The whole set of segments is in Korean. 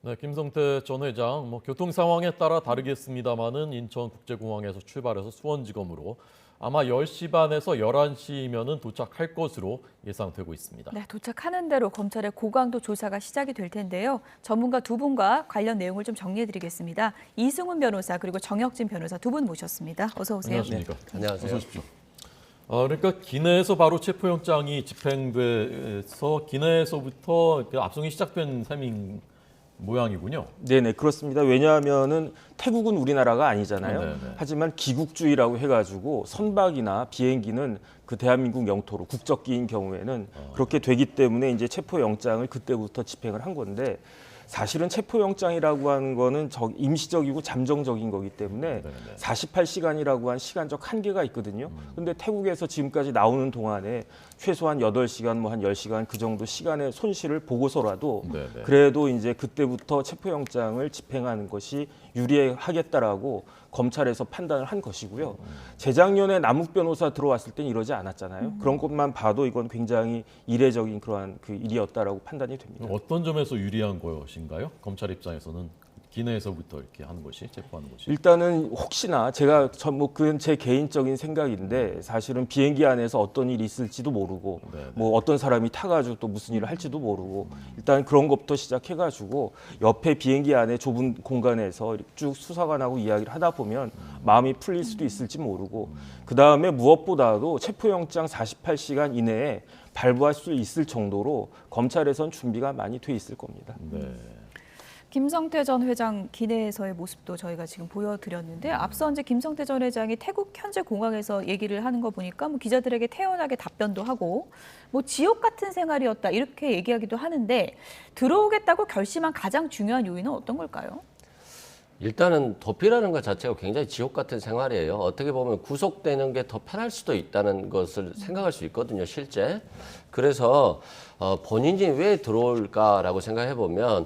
네, 김성태 전 회장, 교통 상황에 따라 다르겠습니다만은 인천국제공항에서 출발해서 수원지검으로 아마 10시 반에서 11시면은 도착할 것으로 예상되고 있습니다. 네, 도착하는 대로 검찰의 고강도 조사가 시작이 될 텐데요. 전문가 두 분과 관련 내용을 좀 정리해드리겠습니다. 이승훈 변호사 그리고 정혁진 변호사 두 분 모셨습니다. 어서 오세요. 안녕하십니까? 네, 안녕하세요. 어서 오십시오. 그러니까 기내에서 바로 체포영장이 집행돼서 기내에서부터 압송이 시작된 셈인 모양이군요. 네네, 그렇습니다. 왜냐하면은 태국은 우리나라가 아니잖아요. 네네. 하지만 기국주의라고 해가지고 선박이나 비행기는 그 대한민국 영토로 국적기인 경우에는 그렇게 되기 때문에 이제 체포영장을 그때부터 집행을 한 건데, 사실은 체포영장이라고 하는 거는 임시적이고 잠정적인 거기 때문에 네네. 48시간이라고 한 시간적 한계가 있거든요. 근데 태국에서 지금까지 나오는 동안에 최소한 8시간, 한 10시간 그 정도 시간의 손실을 보고서라도 네네. 그래도 이제 그때부터 체포영장을 집행하는 것이 유리하겠다라고 검찰에서 판단을 한 것이고요. 재작년에 남욱 변호사 들어왔을 땐 이러지 않았잖아요. 그런 것만 봐도 이건 굉장히 이례적인 그러한 그 일이었다라고 판단이 됩니다. 어떤 점에서 유리한 것인가요? 검찰 입장에서는 기내에서부터 이렇게 하는 것이, 체포하는 것이. 일단은 혹시나 제가 그건 제 개인적인 생각인데, 사실은 비행기 안에서 어떤 일이 있을지도 모르고 네네. 어떤 사람이 타가지고 또 무슨 일을 할지도 모르고 일단 그런 것부터 시작해가지고 옆에 비행기 안에 좁은 공간에서 쭉 수사관하고 이야기를 하다 보면 마음이 풀릴 수도 있을지 모르고, 그 다음에 무엇보다도 체포영장 48시간 이내에 발부할 수 있을 정도로 검찰에선 준비가 많이 돼 있을 겁니다. 네. 김성태 전 회장 기내에서의 모습도 저희가 지금 보여드렸는데, 앞서 이제 김성태 전 회장이 태국 현재 공항에서 얘기를 하는 거 보니까 기자들에게 태연하게 답변도 하고 지옥 같은 생활이었다 이렇게 얘기하기도 하는데, 들어오겠다고 결심한 가장 중요한 요인은 어떤 걸까요? 일단은 도피라는 것 자체가 굉장히 지옥 같은 생활이에요. 어떻게 보면 구속되는 게 더 편할 수도 있다는 것을 생각할 수 있거든요, 실제. 그래서 본인이 왜 들어올까라고 생각해 보면,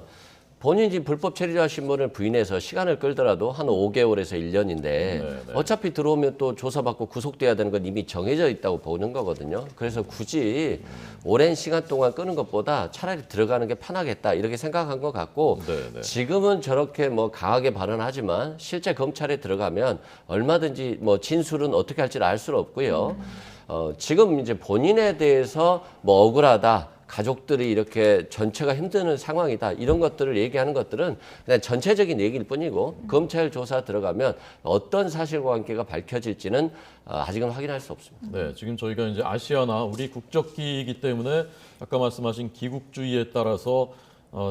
본인이 불법 체류자 신분을 부인해서 시간을 끌더라도 한 5개월에서 1년인데 네네. 어차피 들어오면 또 조사받고 구속돼야 되는 건 이미 정해져 있다고 보는 거거든요. 그래서 굳이 오랜 시간 동안 끄는 것보다 차라리 들어가는 게 편하겠다 이렇게 생각한 것 같고, 네네. 지금은 저렇게 강하게 발언하지만 실제 검찰에 들어가면 얼마든지 진술은 어떻게 할지를 알 수는 없고요. 지금 이제 본인에 대해서 억울하다, 가족들이 이렇게 전체가 힘드는 상황이다, 이런 것들을 얘기하는 것들은 그냥 전체적인 얘기일 뿐이고, 검찰 조사 들어가면 어떤 사실관계가 밝혀질지는 아직은 확인할 수 없습니다. 네, 지금 저희가 이제 아시아나 우리 국적기이기 때문에 아까 말씀하신 기국주의에 따라서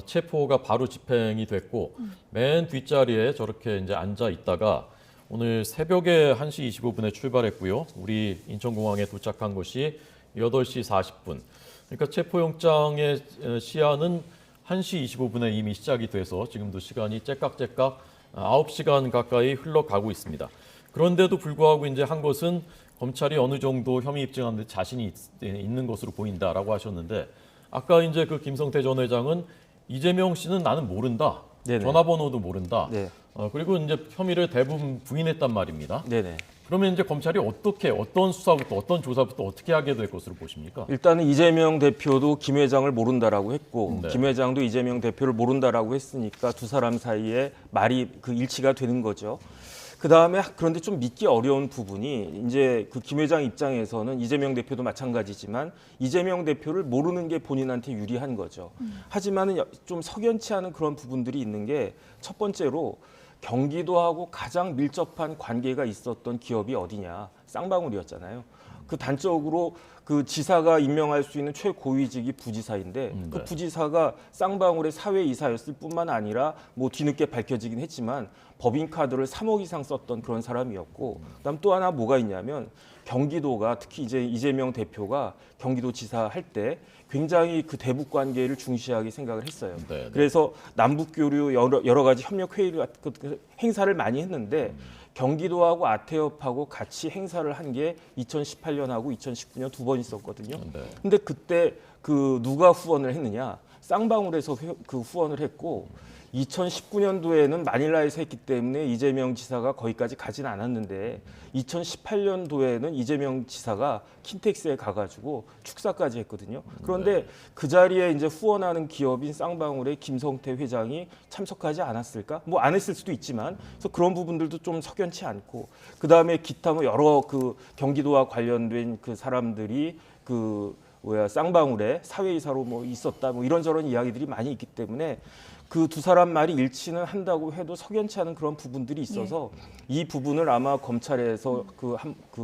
체포가 바로 집행이 됐고, 맨 뒷자리에 저렇게 이제 앉아 있다가 오늘 새벽에 1시 25분에 출발했고요. 우리 인천공항에 도착한 것이 8시 40분. 그러니까 체포영장의 시한은 1시 25분에 이미 시작이 돼서 지금도 시간이 째깍째깍 9시간 가까이 흘러가고 있습니다. 그런데도 불구하고 이제 한 것은 검찰이 어느 정도 혐의 입증하는 데 자신이 있는 것으로 보인다라고 하셨는데, 아까 이제 그 김성태 전 회장은 이재명 씨는 나는 모른다. 네네. 전화번호도 모른다. 네. 그리고 이제 혐의를 대부분 부인했단 말입니다. 네네. 그러면 이제 검찰이 어떤 수사부터 어떤 조사부터 어떻게 하게 될 것으로 보십니까? 일단은 이재명 대표도 김 회장을 모른다라고 했고, 네. 김 회장도 이재명 대표를 모른다라고 했으니까 두 사람 사이에 말이 그 일치가 되는 거죠. 그 다음에 그런데 좀 믿기 어려운 부분이, 이제 그 김 회장 입장에서는 이재명 대표도 마찬가지지만 이재명 대표를 모르는 게 본인한테 유리한 거죠. 하지만은 좀 석연치 않은 그런 부분들이 있는 게, 첫 번째로 경기도하고 가장 밀접한 관계가 있었던 기업이 어디냐? 쌍방울이었잖아요. 그 단적으로 그 지사가 임명할 수 있는 최고위직이 부지사인데, 그 네. 부지사가 쌍방울의 사회이사였을 뿐만 아니라 뒤늦게 밝혀지긴 했지만 법인카드를 3억 이상 썼던 그런 사람이었고, 그다음 또 하나 뭐가 있냐면, 경기도가 특히 이제 이재명 대표가 경기도지사 할 때 굉장히 그 대북 관계를 중시하게 생각을 했어요. 네, 네. 그래서 남북 교류 여러 가지 협력 회의를 행사를 많이 했는데, 경기도하고 아태협하고 같이 행사를 한 게 2018년하고 2019년 두 번 있었거든요. 네. 근데 그때 그 누가 후원을 했느냐? 쌍방울에서 그 후원을 했고 2019년도에는 마닐라에서 했기 때문에 이재명 지사가 거기까지 가진 않았는데 2018년도에는 이재명 지사가 킨텍스에 가가지고 축사까지 했거든요. 그런데 그 자리에 이제 후원하는 기업인 쌍방울의 김성태 회장이 참석하지 않았을까? 뭐 안 했을 수도 있지만 그래서 그런 부분들도 좀 석연치 않고 그 다음에 기타 뭐 여러 그 경기도와 관련된 그 사람들이 그 쌍방울에 사회이사로 뭐 있었다 뭐 이런저런 이야기들이 많이 있기 때문에 그 두 사람 말이 일치는 한다고 해도 석연치 않은 그런 부분들이 있어서 이 부분을 아마 검찰에서 그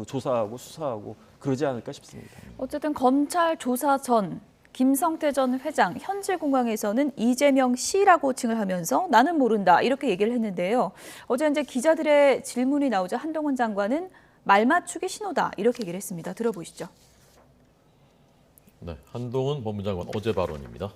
조사하고 수사하고 그러지 않을까 싶습니다. 어쨌든 검찰 조사 전 김성태 전 회장 현지공항에서는 이재명 씨라고 칭을 하면서 나는 모른다 이렇게 얘기를 했는데요. 어제 이제 기자들의 질문이 나오자 한동훈 장관은 말 맞추기 신호다 이렇게 얘기를 했습니다. 들어보시죠. 네, 한동훈 법무장관 어제 발언입니다.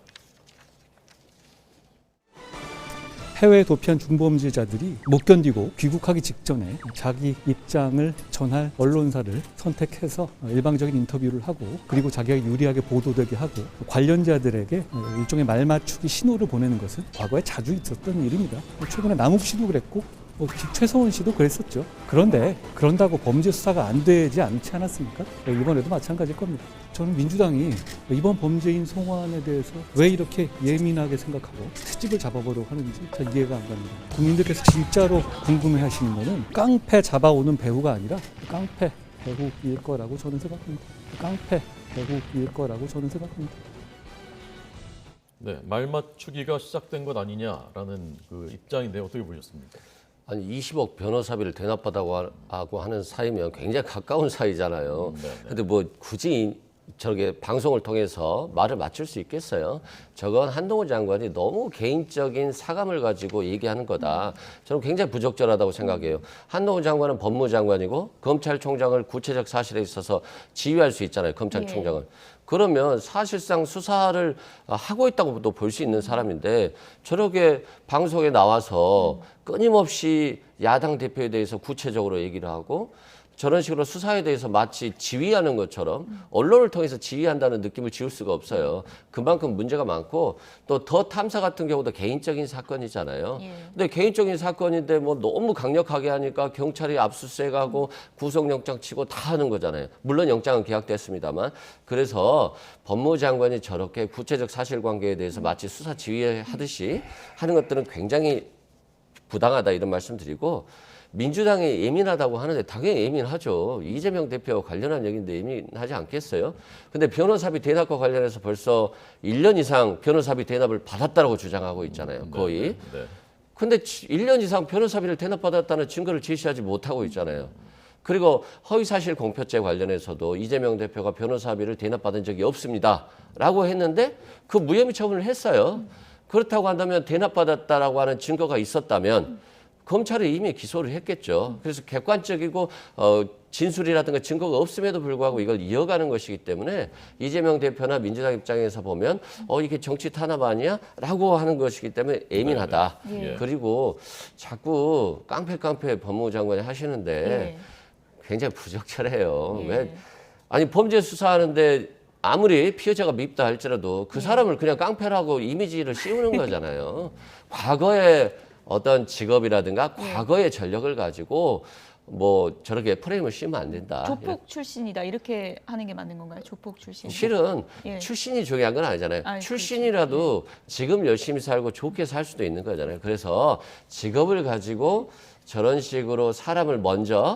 해외에 도피한 중범죄자들이 못 견디고 귀국하기 직전에 자기 입장을 전할 언론사를 선택해서 일방적인 인터뷰를 하고 그리고 자기가 유리하게 보도되게 하고 관련자들에게 일종의 말 맞추기 신호를 보내는 것은 과거에 자주 있었던 일입니다. 최근에 남욱 씨도 그랬고 최성원 씨도 그랬었죠. 그런데 그런다고 범죄 수사가 안 되지 않지 않았습니까? 이번에도 마찬가지일 겁니다. 저는 민주당이 이번 범죄인 송환에 대해서 왜 이렇게 예민하게 생각하고 트집을 잡아보려고 하는지 잘 이해가 안 갑니다. 국민들께서 진짜로 궁금해하시는 것은 깡패 잡아오는 배우가 아니라 깡패 배우일 거라고 저는 생각합니다. 깡패 배우일 거라고 저는 생각합니다. 네, 말 맞추기가 시작된 것 아니냐라는 그 입장인데 어떻게 보셨습니까? 아니 20억 변호사비를 대납받다고 하고 하는 사이면 굉장히 가까운 사이잖아요. 근데 뭐 굳이 저렇게 방송을 통해서 말을 맞출 수 있겠어요? 저건 한동훈 장관이 너무 개인적인 사감을 가지고 얘기하는 거다. 저는 굉장히 부적절하다고 생각해요. 한동훈 장관은 법무장관이고 검찰총장을 구체적 사실에 있어서 지휘할 수 있잖아요. 검찰총장은. 그러면 사실상 수사를 하고 있다고도 볼 수 있는 사람인데 저렇게 방송에 나와서 끊임없이 야당 대표에 대해서 구체적으로 얘기를 하고 저런 식으로 수사에 대해서 마치 지휘하는 것처럼 언론을 통해서 지휘한다는 느낌을 지울 수가 없어요. 그만큼 문제가 많고 또 더 탐사 같은 경우도 개인적인 사건이잖아요. 근데 개인적인 사건인데 뭐 너무 강력하게 하니까 경찰이 압수수색하고 구속영장 치고 다 하는 거잖아요. 물론 영장은 기각됐습니다만. 그래서 법무장관이 저렇게 구체적 사실관계에 대해서 마치 수사 지휘하듯이 하는 것들은 굉장히 부당하다 이런 말씀드리고 민주당이 예민하다고 하는데 당연히 예민하죠. 이재명 대표와 관련한 얘기인데 예민하지 않겠어요? 근데 변호사비 대납과 관련해서 벌써 1년 이상 변호사비 대납을 받았다고 주장하고 있잖아요. 거의. 근데 1년 이상 변호사비를 대납받았다는 증거를 제시하지 못하고 있잖아요. 그리고 허위사실 공표죄 관련해서도 이재명 대표가 변호사비를 대납받은 적이 없습니다. 라고 했는데 그 무혐의 처분을 했어요. 그렇다고 한다면 대납받았다라고 하는 증거가 있었다면 검찰이 이미 기소를 했겠죠. 그래서 객관적이고 진술이라든가 증거가 없음에도 불구하고 이걸 이어가는 것이기 때문에 이재명 대표나 민주당 입장에서 보면 이게 정치 탄압 아니야? 라고 하는 것이기 때문에 예민하다. 그리고 자꾸 깡패 법무장관이 하시는데 굉장히 부적절해요. 왜? 아니 범죄 수사하는데 아무리 피해자가 밉다 할지라도 그 사람을 그냥 깡패라고 이미지를 씌우는 거잖아요. 과거에 어떤 직업이라든가 과거의 전력을 가지고 뭐 저렇게 프레임을 씌우면 안 된다. 조폭 출신이다 이렇게 하는 게 맞는 건가요? 조폭 출신. 실은 출신이 중요한 건 아니잖아요. 출신이라도 지금 열심히 살고 좋게 살 수도 있는 거잖아요. 그래서 직업을 가지고 저런 식으로 사람을 먼저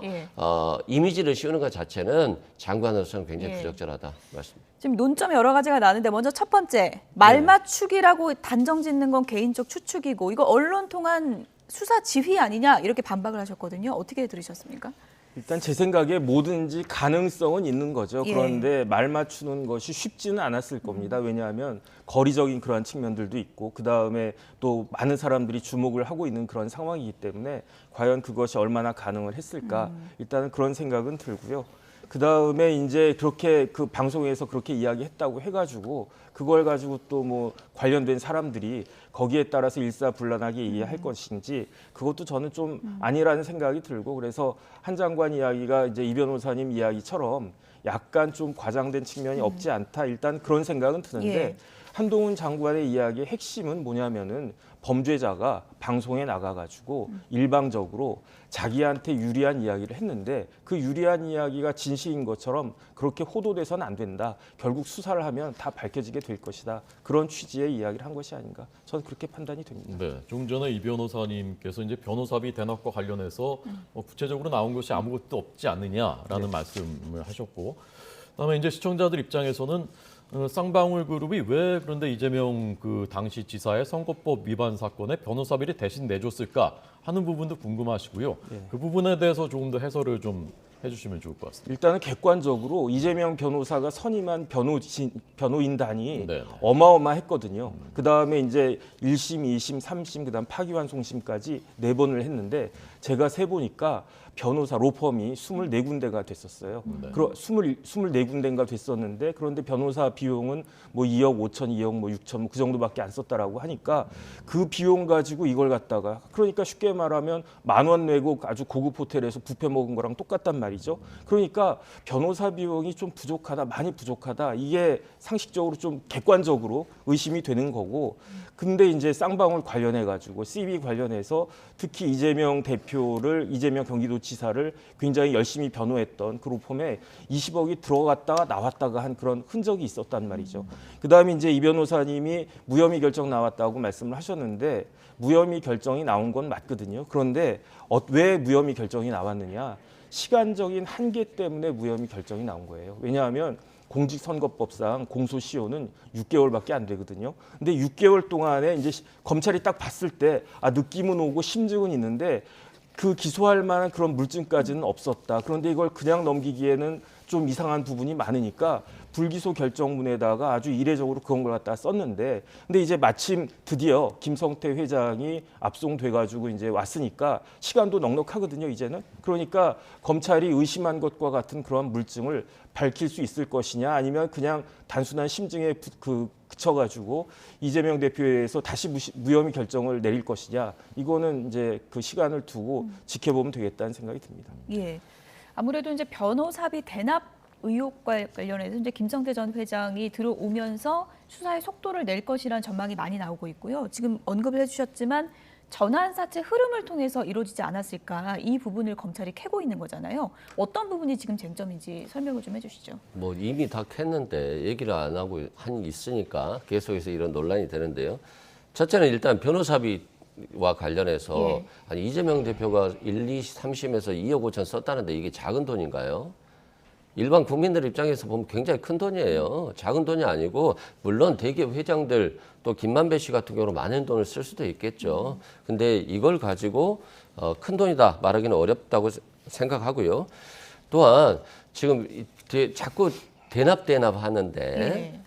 이미지를 씌우는 것 자체는 장관으로서는 굉장히 부적절하다 말씀입니다. 지금 논점이 여러 가지가 나는데 먼저 첫 번째 말 맞추기라고 단정 짓는 건 개인적 추측이고 이거 언론 통한 수사 지휘 아니냐 이렇게 반박을 하셨거든요. 어떻게 들으셨습니까? 일단 제 생각에 뭐든지 가능성은 있는 거죠. 그런데 말 맞추는 것이 쉽지는 않았을 겁니다. 왜냐하면 거리적인 그러한 측면들도 있고 그다음에 또 많은 사람들이 주목을 하고 있는 그런 상황이기 때문에 과연 그것이 얼마나 가능을 했을까 일단은 그런 생각은 들고요. 그다음에 이제 그렇게 그 방송에서 그렇게 이야기했다고 해가지고 그걸 가지고 또 뭐 관련된 사람들이 거기에 따라서 일사불란하게 이해할 것인지 그것도 저는 좀 아니라는 생각이 들고 그래서 한 장관 이야기가 이제 이 변호사님 이야기처럼 약간 좀 과장된 측면이 없지 않다 일단 그런 생각은 드는데 한동훈 장관의 이야기의 핵심은 뭐냐면은 범죄자가 방송에 나가가지고 일방적으로 자기한테 유리한 이야기를 했는데 그 유리한 이야기가 진실인 것처럼 그렇게 호도돼서는 안 된다. 결국 수사를 하면 다 밝혀지게 될 것이다. 그런 취지의 이야기를 한 것이 아닌가. 저는 그렇게 판단이 됩니다. 네, 좀 전에 이 변호사님께서 이제 변호사비 대납과 관련해서 구체적으로 나온 것이 아무것도 없지 않느냐라는 말씀을 하셨고, 그다음에 이제 시청자들 입장에서는 쌍방울 그룹이 왜 그런데 이재명 그 당시 지사의 선거법 위반 사건에 변호사비를 대신 내줬을까 하는 부분도 궁금하시고요. 그 부분에 대해서 조금 더 해설을 좀 해주시면 좋을 것 같습니다. 일단은 객관적으로 이재명 변호사가 선임한 변호인단이 네. 어마어마했거든요. 그 다음에 이제 1심, 2심, 3심, 그 다음 파기환송심까지 4번을 했는데 제가 세보니까 변호사 로펌이 24군데가 됐었어요. 네. 24군데인가 됐었는데 그런데 변호사 비용은 뭐 2억 5천, 2억 뭐 6천 그 정도밖에 안 썼다라고 하니까 그 비용 가지고 이걸 갖다가 그러니까 쉽게 말하면 10,000원 내고 아주 고급 호텔에서 뷔페 먹은 거랑 똑같단 말이죠. 그러니까 변호사 비용이 좀 부족하다, 많이 부족하다. 이게 상식적으로 좀 객관적으로 의심이 되는 거고 근데 이제 쌍방울 관련해 가지고 CB 관련해서 특히 이재명 경기도지사를 굉장히 열심히 변호했던 그 로펌에 20억이 들어갔다가 나왔다가 한 그런 흔적이 있었단 말이죠. 그다음에 이제 이 변호사님이 무혐의 결정 나왔다고 말씀을 하셨는데 무혐의 결정이 나온 건 맞거든요. 그런데 왜 무혐의 결정이 나왔느냐? 시간적인 한계 때문에 무혐의 결정이 나온 거예요. 왜냐하면 공직선거법상 공소시효는 6개월밖에 안 되거든요. 근데 6개월 동안에 이제 검찰이 딱 봤을 때 느낌은 오고 심증은 있는데 그 기소할 만한 그런 물증까지는 없었다. 그런데 이걸 그냥 넘기기에는 좀 이상한 부분이 많으니까 불기소 결정문에다가 아주 이례적으로 그런 걸 갖다가 썼는데 근데 이제 마침 드디어 김성태 회장이 압송돼가지고 이제 왔으니까 시간도 넉넉하거든요 이제는. 그러니까 검찰이 의심한 것과 같은 그런 물증을 밝힐 수 있을 것이냐 아니면 그냥 단순한 심증에 그쳐가지고 이재명 대표에 대해서 다시 무혐의 결정을 내릴 것이냐 이거는 이제 그 시간을 두고 지켜보면 되겠다는 생각이 듭니다. 예. 아무래도 이제 변호사비 대납 의혹과 관련해서 이제 김성태 전 회장이 들어오면서 수사의 속도를 낼 것이라는 전망이 많이 나오고 있고요. 지금 언급을 해주셨지만 전환 사채 흐름을 통해서 이루어지지 않았을까 이 부분을 검찰이 캐고 있는 거잖아요. 어떤 부분이 지금 쟁점인지 설명을 좀 해주시죠. 뭐 이미 다 캤는데 얘기를 안 하고 있으니까 계속해서 이런 논란이 되는데요. 첫째는 일단 변호사비와 관련해서 아니 이재명 대표가 1, 2, 3심에서 2억 5천 썼다는데 이게 작은 돈인가요? 일반 국민들 입장에서 보면 굉장히 큰 돈이에요. 작은 돈이 아니고 물론 대기업 회장들 또 김만배 씨 같은 경우는 많은 돈을 쓸 수도 있겠죠. 근데 이걸 가지고 큰 돈이다 말하기는 어렵다고 생각하고요. 또한 지금 자꾸 대납 하는데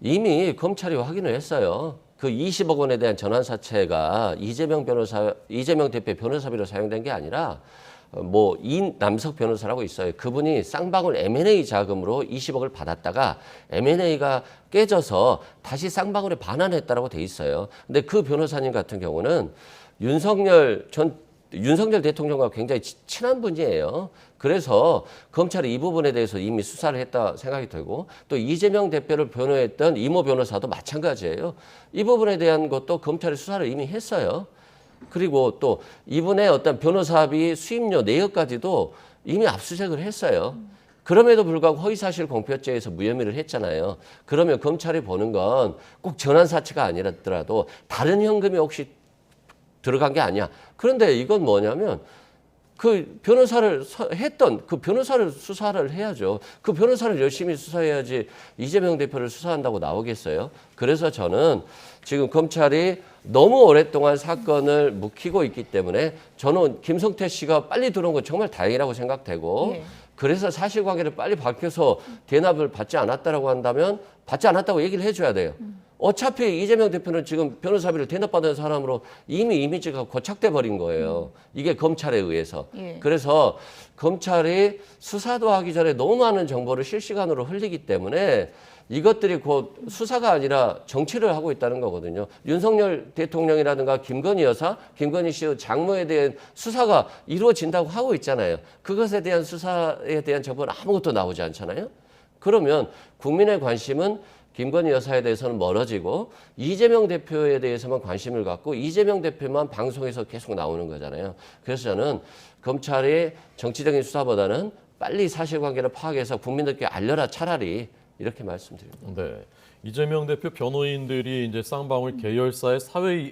이미 검찰이 확인을 했어요. 그 20억 원에 대한 전환 사채가 이재명 대표 변호사비로 사용된 게 아니라 뭐 이남석 변호사라고 있어요. 그분이 쌍방울 M&A 자금으로 20억을 받았다가 M&A가 깨져서 다시 쌍방울에 반환했다라고 돼 있어요. 근데 그 변호사님 같은 경우는 윤석열 대통령과 굉장히 친한 분이에요. 그래서 검찰이 이 부분에 대해서 이미 수사를 했다 생각이 되고 또 이재명 대표를 변호했던 이모 변호사도 마찬가지예요. 이 부분에 대한 것도 검찰이 수사를 이미 했어요. 그리고 또 이분의 어떤 변호사비 수임료 내역까지도 이미 압수수색을 했어요. 그럼에도 불구하고 허위사실 공표죄에서 무혐의를 했잖아요. 그러면 검찰이 보는 건 꼭 전환사채가 아니더라도 다른 현금이 혹시 들어간 게 아니야. 그런데 이건 뭐냐면 그 변호사를 했던 그 변호사를 수사를 해야죠. 그 변호사를 열심히 수사해야지 이재명 대표를 수사한다고 나오겠어요. 그래서 저는 지금 검찰이 너무 오랫동안 사건을 묵히고 있기 때문에 저는 김성태 씨가 빨리 들어온 건 정말 다행이라고 생각되고 그래서 사실관계를 빨리 밝혀서 대납을 받지 않았다라고 한다면 받지 않았다고 얘기를 해줘야 돼요. 어차피 이재명 대표는 지금 변호사비를 대납받은 사람으로 이미 이미지가 고착돼 버린 거예요. 이게 검찰에 의해서. 그래서 검찰이 수사도 하기 전에 너무 많은 정보를 실시간으로 흘리기 때문에 이것들이 곧 수사가 아니라 정치를 하고 있다는 거거든요. 윤석열 대통령이라든가 김건희 여사, 김건희 씨의 장모에 대한 수사가 이루어진다고 하고 있잖아요. 그것에 대한 수사에 대한 정보는 아무것도 나오지 않잖아요. 그러면 국민의 관심은 김건희 여사에 대해서는 멀어지고 이재명 대표에 대해서만 관심을 갖고 이재명 대표만 방송에서 계속 나오는 거잖아요. 그래서 저는 검찰이 정치적인 수사보다는 빨리 사실관계를 파악해서 국민들께 알려라 차라리 이렇게 말씀드립니다. 네. 이재명 대표 변호인들이 이제 쌍방울 계열사의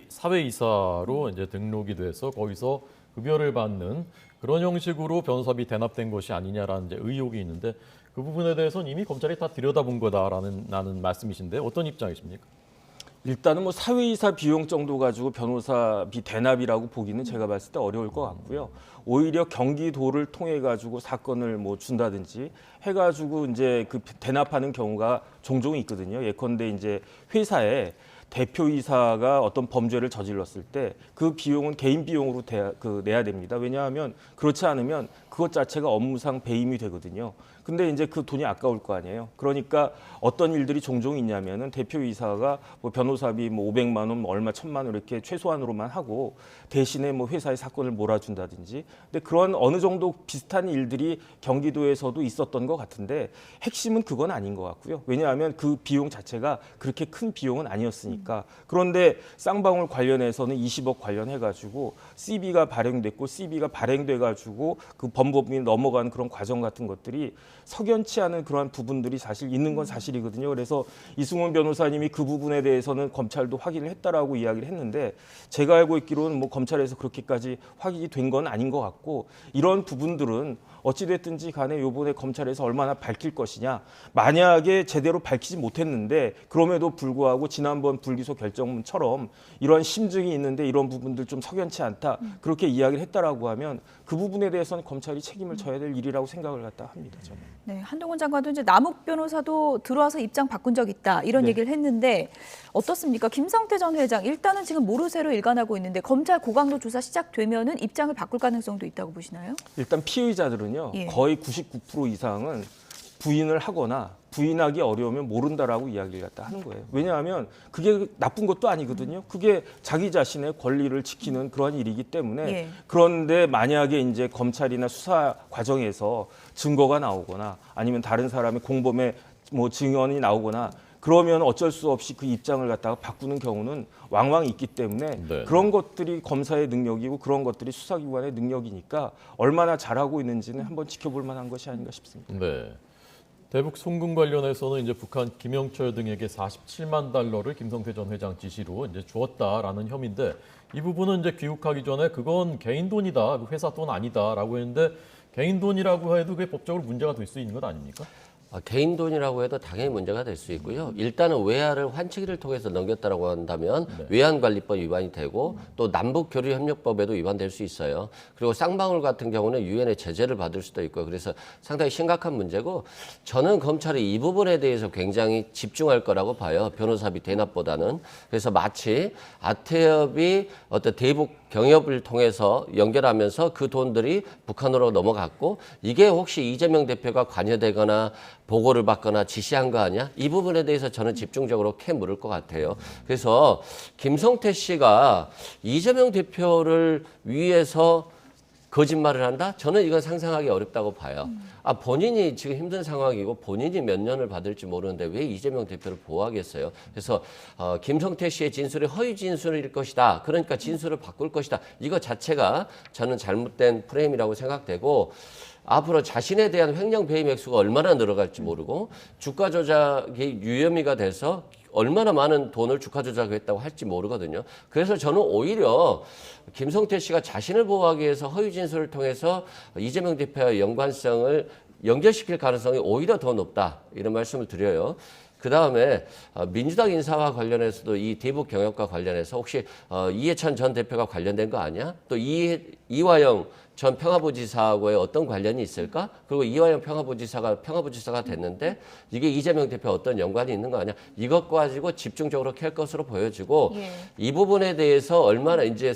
사회이사로 이제 등록이 돼서 거기서 급여를 받는 그런 형식으로 변호사비 대납된 것이 아니냐라는 이제 의혹이 있는데 그 부분에 대해서는 이미 검찰이 다 들여다본 거다라는 말씀이신데 어떤 입장이십니까? 일단은 뭐 사회이사 비용 정도 가지고 변호사비 대납이라고 보기는 제가 봤을 때 어려울 것 같고요. 오히려 경기도를 통해 가지고 사건을 뭐 준다든지 해가지고 이제 그 대납하는 경우가 종종 있거든요. 예컨대 이제 회사에 대표이사가 어떤 범죄를 저질렀을 때 그 비용은 개인 비용으로 내야 됩니다. 왜냐하면 그렇지 않으면 그것 자체가 업무상 배임이 되거든요. 근데 이제 그 돈이 아까울 거 아니에요. 그러니까 어떤 일들이 종종 있냐면은 대표이사가 뭐 변호사비 뭐 500만 원, 뭐 얼마 1000만 원 이렇게 최소한으로만 하고 대신에 뭐 회사의 사건을 몰아준다든지. 근데 그런 어느 정도 비슷한 일들이 경기도에서도 있었던 것 같은데 핵심은 그건 아닌 것 같고요. 왜냐하면 그 비용 자체가 그렇게 큰 비용은 아니었으니까. 그런데 쌍방울 관련해서는 20억 관련해가지고 CB가 발행됐고 CB가 발행돼가지고 그 범법이 넘어간 그런 과정 같은 것들이 석연치 않은 그러한 부분들이 사실 있는 건 사실이거든요. 그래서 이승훈 변호사님이 그 부분에 대해서는 검찰도 확인을 했다라고 이야기를 했는데 제가 알고 있기로는 뭐 검찰에서 그렇게까지 확인이 된 건 아닌 것 같고 이런 부분들은 어찌됐든지 간에 요번에 검찰에서 얼마나 밝힐 것이냐. 만약에 제대로 밝히지 못했는데 그럼에도 불구하고 지난번 불기소 결정문처럼 이런 심증이 있는데 이런 부분들 좀 석연치 않다. 그렇게 이야기를 했다라고 하면 그 부분에 대해서는 검찰이 책임을 져야 될 일이라고 생각을 갖다 합니다. 저는. 네, 한동훈 장관도 이제 남욱 변호사도 들어와서 입장 바꾼 적 있다 이런 네. 얘기를 했는데 어떻습니까? 김성태 전 회장 일단은 지금 모르쇠로 일관하고 있는데 검찰 고강도 조사 시작되면은 입장을 바꿀 가능성도 있다고 보시나요? 일단 피의자들은요. 예. 거의 99% 이상은 부인을 하거나 부인하기 어려우면 모른다라고 이야기를 갖다 하는 거예요. 왜냐하면 그게 나쁜 것도 아니거든요. 그게 자기 자신의 권리를 지키는 그런 일이기 때문에 예. 그런데 만약에 이제 검찰이나 수사 과정에서 증거가 나오거나 아니면 다른 사람의 공범의 뭐 증언이 나오거나 그러면 어쩔 수 없이 그 입장을 갖다가 바꾸는 경우는 왕왕 있기 때문에 네. 그런 것들이 검사의 능력이고 그런 것들이 수사기관의 능력이니까 얼마나 잘하고 있는지는 한번 지켜볼 만한 것이 아닌가 싶습니다. 네. 대북 송금 관련해서는 이제 북한 김영철 등에게 47만 달러를 김성태 전 회장 지시로 이제 주었다라는 혐의인데 이 부분은 이제 귀국하기 전에 그건 개인 돈이다, 그 회사 돈 아니다라고 했는데 개인 돈이라고 해도 그게 법적으로 문제가 될 수 있는 것 아닙니까? 개인 돈이라고 해도 당연히 문제가 될 수 있고요. 일단은 외화를 환치기를 통해서 넘겼다라고 한다면 외환관리법 위반이 되고 또 남북교류협력법에도 위반될 수 있어요. 그리고 쌍방울 같은 경우는 유엔의 제재를 받을 수도 있고요. 그래서 상당히 심각한 문제고 저는 검찰이 이 부분에 대해서 굉장히 집중할 거라고 봐요. 변호사비 대납보다는. 그래서 마치 아태엽이 어떤 대북 경협을 통해서 연결하면서 그 돈들이 북한으로 넘어갔고 이게 혹시 이재명 대표가 관여되거나 보고를 받거나 지시한 거 아니야? 이 부분에 대해서 저는 집중적으로 캐 물을 것 같아요. 그래서 김성태 씨가 이재명 대표를 위해서 거짓말을 한다? 저는 이건 상상하기 어렵다고 봐요. 본인이 지금 힘든 상황이고 본인이 몇 년을 받을지 모르는데 왜 이재명 대표를 보호하겠어요? 그래서 김성태 씨의 진술이 허위 진술일 것이다. 그러니까 진술을 바꿀 것이다. 이거 자체가 저는 잘못된 프레임이라고 생각되고 앞으로 자신에 대한 횡령 배임 액수가 얼마나 늘어갈지 모르고 주가 조작이 유혐의가 돼서 얼마나 많은 돈을 주가 조작했다고 할지 모르거든요. 그래서 저는 오히려 김성태 씨가 자신을 보호하기 위해서 허위 진술을 통해서 이재명 대표의 연관성을 연결시킬 가능성이 오히려 더 높다. 이런 말씀을 드려요. 그다음에 민주당 인사와 관련해서도 이 대북 경협과 관련해서 혹시 이해찬 전 대표가 관련된 거 아니야? 또 이화영 전 평화부지사하고의 어떤 관련이 있을까? 그리고 이화영 평화부지사가 됐는데 이게 이재명 대표 어떤 연관이 있는 거 아니야? 이것 가지고 집중적으로 캘 것으로 보여지고 예. 이 부분에 대해서 얼마나 이제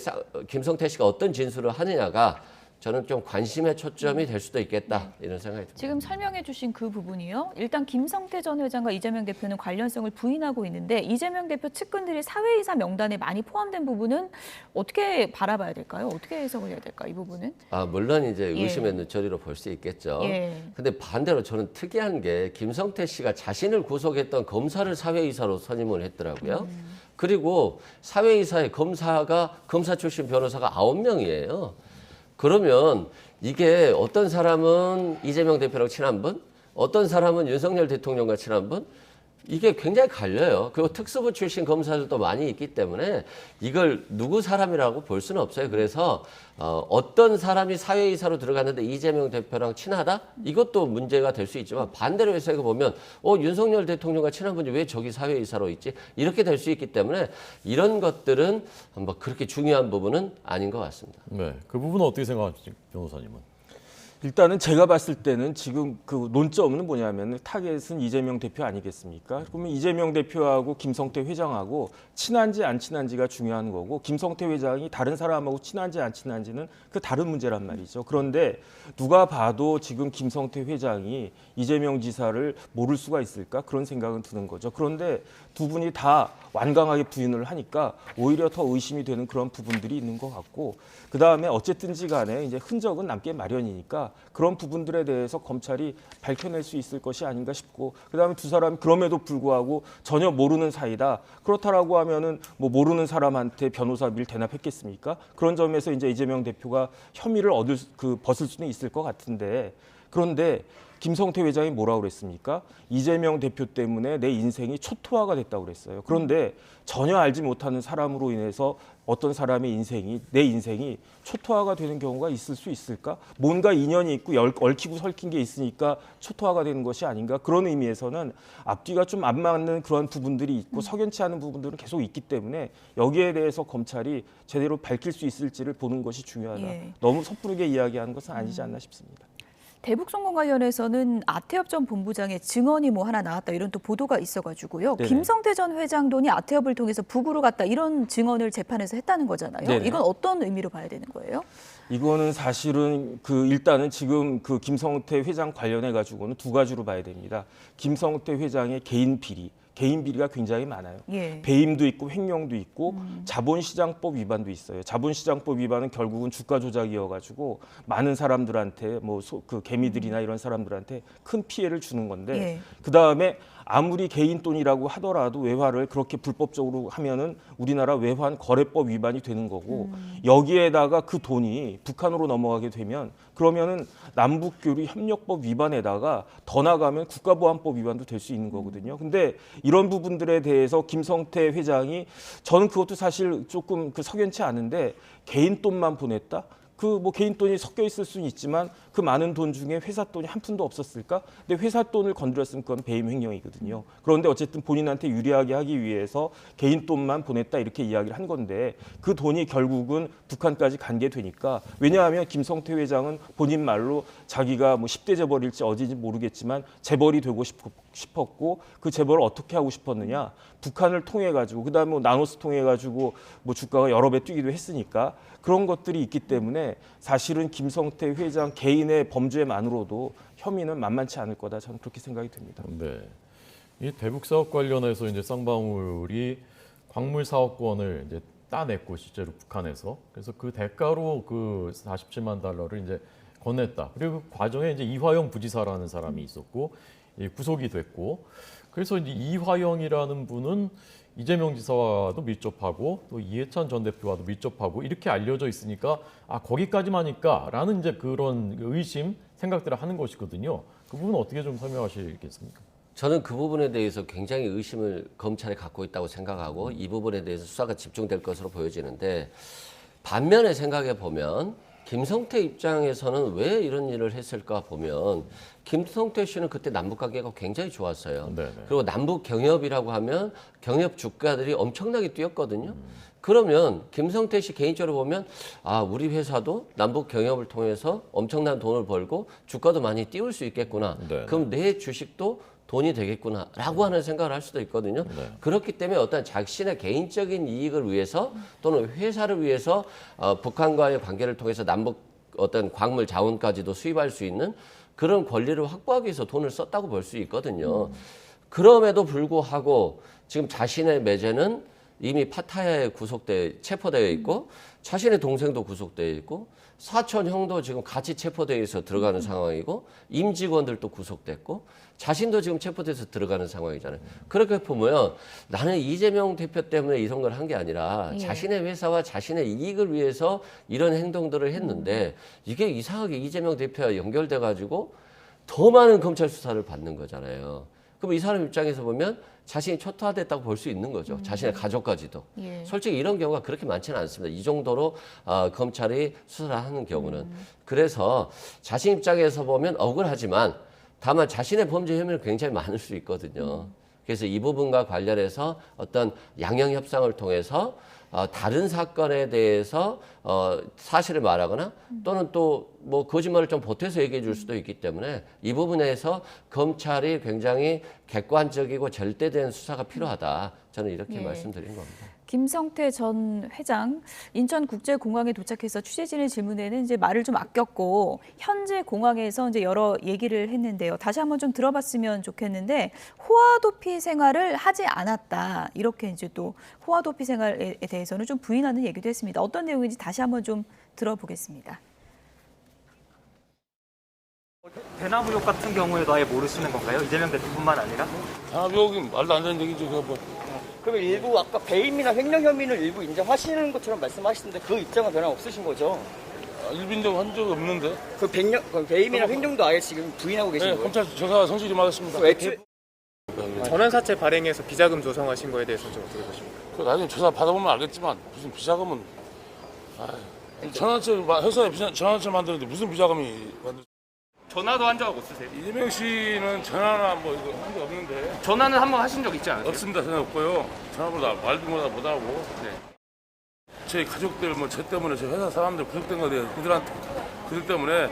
김성태 씨가 어떤 진술을 하느냐가 저는 좀 관심의 초점이 될 수도 있겠다 이런 생각이 듭니다. 지금 설명해 주신 그 부분이요. 일단 김성태 전 회장과 이재명 대표는 관련성을 부인하고 있는데 이재명 대표 측근들이 사회이사 명단에 많이 포함된 부분은 어떻게 바라봐야 될까요? 어떻게 해석을 해야 될까 이 부분은? 물론 이제 예. 의심의 눈초리로 볼 수 있겠죠. 예. 근데 반대로 저는 특이한 게 김성태 씨가 자신을 구속했던 검사를 사회이사로 선임을 했더라고요. 그리고 사회이사의 검사 출신 변호사가 9명이에요. 그러면 이게 어떤 사람은 이재명 대표랑 친한 분, 어떤 사람은 윤석열 대통령과 친한 분, 이게 굉장히 갈려요. 그리고 특수부 출신 검사들도 많이 있기 때문에 이걸 누구 사람이라고 볼 수는 없어요. 그래서 어떤 사람이 사회이사로 들어갔는데 이재명 대표랑 친하다? 이것도 문제가 될 수 있지만 반대로 해석해 보면 윤석열 대통령과 친한 분이 왜 저기 사회이사로 있지? 이렇게 될 수 있기 때문에 이런 것들은 뭐 그렇게 중요한 부분은 아닌 것 같습니다. 네, 그 부분은 어떻게 생각하시죠, 변호사님은? 일단은 제가 봤을 때는 지금 그 논점은 뭐냐면 타겟은 이재명 대표 아니겠습니까? 그러면 이재명 대표하고 김성태 회장하고 친한지 안 친한지가 중요한 거고 김성태 회장이 다른 사람하고 친한지 안 친한지는 그 다른 문제란 말이죠. 그런데 누가 봐도 지금 김성태 회장이 이재명 지사를 모를 수가 있을까? 그런 생각은 드는 거죠. 그런데 두 분이 다 완강하게 부인을 하니까 오히려 더 의심이 되는 그런 부분들이 있는 것 같고 그다음에 어쨌든지 간에 이제 흔적은 남게 마련이니까 그런 부분들에 대해서 검찰이 밝혀낼 수 있을 것이 아닌가 싶고 그다음에 두 사람이 그럼에도 불구하고 전혀 모르는 사이다. 그렇다라고 하면은 뭐 모르는 사람한테 변호사비를 대납했겠습니까? 그런 점에서 이제 이재명 대표가 혐의를 벗을 수는 있을 것 같은데 그런데 김성태 회장이 뭐라고 그랬습니까? 이재명 대표 때문에 내 인생이 초토화가 됐다고 그랬어요. 그런데 전혀 알지 못하는 사람으로 인해서 어떤 사람의 내 인생이 초토화가 되는 경우가 있을 수 있을까? 뭔가 인연이 있고 얽히고 설킨 게 있으니까 초토화가 되는 것이 아닌가? 그런 의미에서는 앞뒤가 좀 안 맞는 그런 부분들이 있고 석연치 않은 부분들은 계속 있기 때문에 여기에 대해서 검찰이 제대로 밝힐 수 있을지를 보는 것이 중요하다. 예. 너무 섣부르게 이야기하는 것은 아니지 않나 싶습니다. 대북 송금 관련해서는 아태엽 전 본부장의 증언이 뭐 하나 나왔다 이런 또 보도가 있어가지고요. 네네. 김성태 전 회장 돈이 아태엽을 통해서 북으로 갔다 이런 증언을 재판에서 했다는 거잖아요. 네네. 이건 어떤 의미로 봐야 되는 거예요? 이거는 사실은 일단은 지금 그 김성태 회장 관련해 가지고는 두 가지로 봐야 됩니다. 김성태 회장의 개인 비리가 굉장히 많아요. 예. 배임도 있고 횡령도 있고 자본시장법 위반도 있어요. 자본시장법 위반은 결국은 주가 조작이어가지고 많은 사람들한테 그 개미들이나 이런 사람들한테 큰 피해를 주는 건데 예. 그 다음에 아무리 개인 돈이라고 하더라도 외화를 그렇게 불법적으로 하면은 우리나라 외환 거래법 위반이 되는 거고 여기에다가 그 돈이 북한으로 넘어가게 되면 그러면은 남북교류 협력법 위반에다가 더 나가면 국가보안법 위반도 될 수 있는 거거든요. 근데 이런 부분들에 대해서 김성태 회장이 저는 그것도 사실 조금 석연치 않은데 개인 돈만 보냈다? 개인 돈이 섞여 있을 수는 있지만 그 많은 돈 중에 회사 돈이 한 푼도 없었을까? 근데 회사 돈을 건드렸으면 그건 배임 횡령이거든요. 그런데 어쨌든 본인한테 유리하게 하기 위해서 개인 돈만 보냈다 이렇게 이야기를 한 건데 그 돈이 결국은 북한까지 간 게 되니까 왜냐하면 김성태 회장은 본인 말로 자기가 10대 재벌일지 어디인지 모르겠지만 재벌이 되고 싶었고 그 재벌을 어떻게 하고 싶었느냐? 북한을 통해 가지고 그다음에 나노스 통해 가지고 주가가 여러 배 뛰기도 했으니까 그런 것들이 있기 때문에 사실은 김성태 회장 개인의 범죄만으로도 혐의는 만만치 않을 거다 저는 그렇게 생각이 듭니다. 네. 이 대북 사업 관련해서 이제 쌍방울이 광물 사업권을 이제 따냈고 실제로 북한에서 그래서 그 대가로 그 47만 달러를 이제 건넸다. 그리고 그 과정에 이제 이화영 부지사라는 사람이 있었고 구속이 됐고 그래서 이제 이화영이라는 분은 이재명 지사와도 밀접하고 또 이해찬 전 대표와도 밀접하고 이렇게 알려져 있으니까 거기까지만일까라는 이제 그런 의심 생각들을 하는 것이거든요. 그 부분은 어떻게 좀 설명하시겠습니까? 저는 그 부분에 대해서 굉장히 의심을 검찰이 갖고 있다고 생각하고 이 부분에 대해서 수사가 집중될 것으로 보여지는데 반면에 생각해 보면 김성태 입장에서는 왜 이런 일을 했을까 보면 김성태 씨는 그때 남북 관계가 굉장히 좋았어요. 네네. 그리고 남북 경협이라고 하면 경협 주가들이 엄청나게 뛰었거든요. 그러면 김성태 씨 개인적으로 보면 우리 회사도 남북 경협을 통해서 엄청난 돈을 벌고 주가도 많이 띄울 수 있겠구나. 네네. 그럼 내 주식도 돈이 되겠구나라고 하는 생각을 할 수도 있거든요. 네. 그렇기 때문에 어떤 자신의 개인적인 이익을 위해서 또는 회사를 위해서 북한과의 관계를 통해서 남북 어떤 광물 자원까지도 수입할 수 있는 그런 권리를 확보하기 위해서 돈을 썼다고 볼 수 있거든요. 그럼에도 불구하고 지금 자신의 매제는 이미 파타야에 체포되어 있고 자신의 동생도 구속되어 있고 사촌 형도 지금 같이 체포되어 있어 들어가는 상황이고 임직원들도 구속됐고 자신도 지금 체포돼서 들어가는 상황이잖아요. 그렇게 보면 나는 이재명 대표 때문에 이런 걸 한 게 아니라 예. 자신의 회사와 자신의 이익을 위해서 이런 행동들을 했는데 이게 이상하게 이재명 대표와 연결돼 가지고 더 많은 검찰 수사를 받는 거잖아요. 그럼 이 사람 입장에서 보면 자신이 초토화됐다고 볼 수 있는 거죠. 자신의 가족까지도. 예. 솔직히 이런 경우가 그렇게 많지는 않습니다. 이 정도로 검찰이 수사를 하는 경우는. 그래서 자신 입장에서 보면 억울하지만 다만 자신의 범죄 혐의는 굉장히 많을 수 있거든요. 그래서 이 부분과 관련해서 어떤 양형 협상을 통해서 다른 사건에 대해서 사실을 말하거나 또는 또 뭐 거짓말을 좀 보태서 얘기해 줄 수도 있기 때문에 이 부분에서 검찰이 굉장히 객관적이고 절대된 수사가 필요하다. 저는 이렇게 예. 말씀드린 겁니다. 김성태 전 회장 인천국제공항에 도착해서 취재진의 질문에는 이제 말을 좀 아꼈고 현재 공항에서 이제 여러 얘기를 했는데요. 다시 한번 좀 들어봤으면 좋겠는데 호화도피 생활을 하지 않았다. 이렇게 이제 또 호화도피 생활에 대해서는 좀 부인하는 얘기도 했습니다. 어떤 내용인지 다시 한번 좀 들어보겠습니다. 대나무욕 같은 경우에도 아예 모르시는 건가요? 이재명 대표뿐만 아니라? 대나무욕이 말도 안 되는 얘기죠. 그거 뭐. 그러면 일부 아까 배임이나 횡령 혐의를 일부 인정하시는 것처럼 말씀하시는데 그 입장은 변화 없으신 거죠? 일빈정 한 적이 없는데. 그 배임이나 횡령도 아예 지금 부인하고 계신 네, 거예요? 검찰 조사 성실히 하겠습니다. 그 애초에 전환사채 발행해서 비자금 조성하신 거에 대해서 좀 어떻게 보십니까? 그 나중에 조사 받아보면 알겠지만 무슨 비자금은 전환철 회사에 전환철 만드는데 무슨 비자금이 만들? 전화도 한 적 없으세요? 이재명 씨는 전화나 뭐 이거 한 적 없는데. 전화는 한번 하신 적 있지 않으세요? 없습니다. 전화 없고요. 전화보다 말도 못하고. 네. 제 가족들 뭐 제 때문에 제 회사 사람들 구속된 거에 대해 그들 때문에